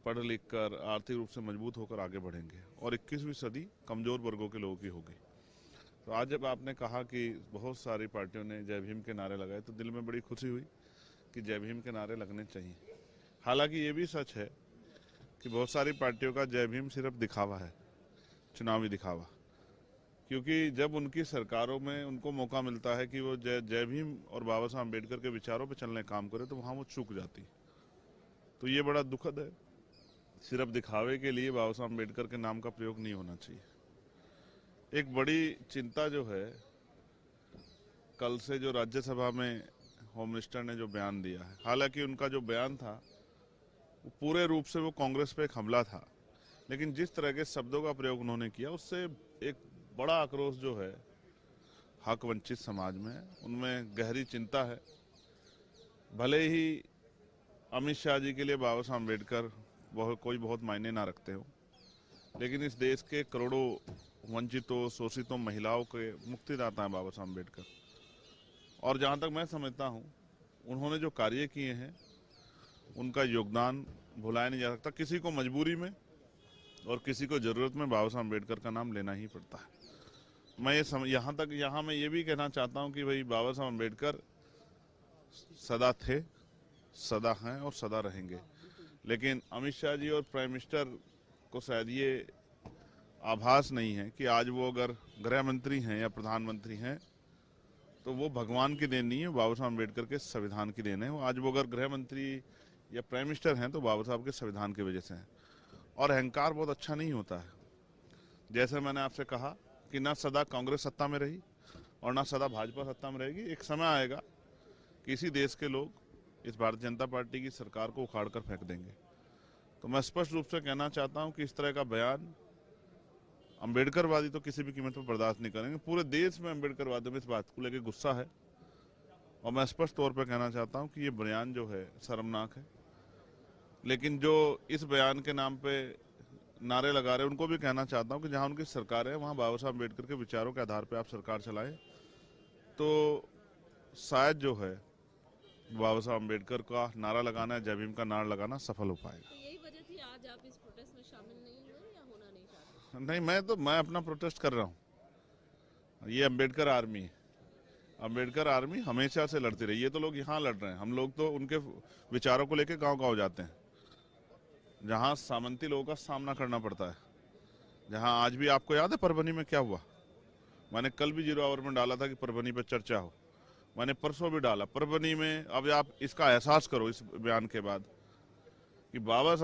पढ़ लिख कर आर्थिक रूप से मजबूत होकर आगे बढ़ेंगे और 21वीं सदी कमजोर वर्गों के लोगों की होगी। तो आज जब आपने कहा कि बहुत सारी पार्टियों ने जय भीम के नारे लगाए तो दिल में बड़ी खुशी हुई कि जय भीम के नारे लगने चाहिए। हालांकि ये भी सच है कि बहुत सारी पार्टियों का जय भीम सिर्फ दिखावा है, चुनावी दिखावा, क्योंकि जब उनकी सरकारों में उनको मौका मिलता है कि वो जय भीम और बाबा साहब अम्बेडकर के विचारों पर चलने काम करे तो वहाँ वो चूक जाती। तो ये बड़ा दुखद है। सिर्फ दिखावे के लिए बाबा साहब अम्बेडकर के नाम का प्रयोग नहीं होना चाहिए। एक बड़ी चिंता जो है, कल से जो राज्यसभा में होम मिनिस्टर ने जो बयान दिया है, हालांकि उनका जो बयान था वो पूरे रूप से वो कांग्रेस पे एक हमला था, लेकिन जिस तरह के शब्दों का प्रयोग उन्होंने किया उससे एक बड़ा आक्रोश जो है हक वंचित समाज में, उनमें गहरी चिंता है। भले ही अमित शाह जी के लिए बाबा साहब अम्बेडकर कोई बहुत मायने ना रखते हो, लेकिन इस देश के करोड़ों वंचितों, शोषितों, महिलाओं के मुक्तिदाता हैं बाबा साहब अम्बेडकर। और जहाँ तक मैं समझता हूँ उन्होंने जो कार्य किए हैं उनका योगदान भुलाया नहीं जा सकता। किसी को मजबूरी में और किसी को ज़रूरत में बाबा साहब अम्बेडकर का नाम लेना ही पड़ता है। मैं यहाँ मैं ये भी कहना चाहता हूँ कि भाई बाबा साहब अम्बेडकर सदा थे, सदा हैं और सदा रहेंगे। लेकिन अमित शाह जी और प्राइम मिनिस्टर को शायद ये आभास नहीं है कि आज वो अगर गृह मंत्री हैं या प्रधानमंत्री हैं तो वो भगवान की देन नहीं है, बाबा साहब अम्बेडकर के संविधान की देन है। आज वो अगर गृह मंत्री या प्राइम मिनिस्टर हैं तो बाबा साहब के संविधान की वजह से हैं। और अहंकार बहुत अच्छा नहीं होता है। जैसे मैंने आपसे कहा कि ना सदा कांग्रेस सत्ता में रही और ना सदा भाजपा सत्ता में रहेगी। एक समय आएगा कि इसी देश के लोग इस भारतीय जनता पार्टी की सरकार को उखाड़ कर फेंक देंगे। तो मैं स्पष्ट रूप से कहना चाहता हूं कि इस तरह का बयान अम्बेडकरवादी तो किसी भी कीमत पर बर्दाश्त नहीं करेंगे। पूरे देश में अम्बेडकरवादियों में इस बात को लेकर गुस्सा है और मैं स्पष्ट तौर पर कहना चाहता हूं कि ये बयान जो है शर्मनाक है। लेकिन जो इस बयान के नाम पे नारे लगा रहे हैं उनको भी कहना चाहता हूं कि जहां उनकी सरकार है वहां बाबा साहब अम्बेडकर के विचारों के आधार पर आप सरकार चलाएं तो शायद जो है बाबा साहब अम्बेडकर का नारा लगाना, जय भीम का नारा लगाना सफल हो पाएगा। तो यही वजह थी आज आप इस प्रोटेस्ट में शामिल नहीं हुए या होना नहीं चाहते? नहीं, मैं अपना प्रोटेस्ट कर रहा हूँ। ये अम्बेडकर आर्मी है। अम्बेडकर आर्मी हमेशा से लड़ती रही। ये तो लोग यहाँ लड़ रहे हैं, हम लोग तो उनके विचारों को लेकर गांव-गांव जाते हैं, जहाँ सामंती लोगों का सामना करना पड़ता है। जहाँ आज भी आपको याद है परभनी में क्या हुआ? मैंने कल भी 0 आवर में डाला था कि परभनी पर चर्चा हो। मैंने परसों भी डाला परभनी में। अब आप इसका एहसास करो इस बयान के बाद कि बाबा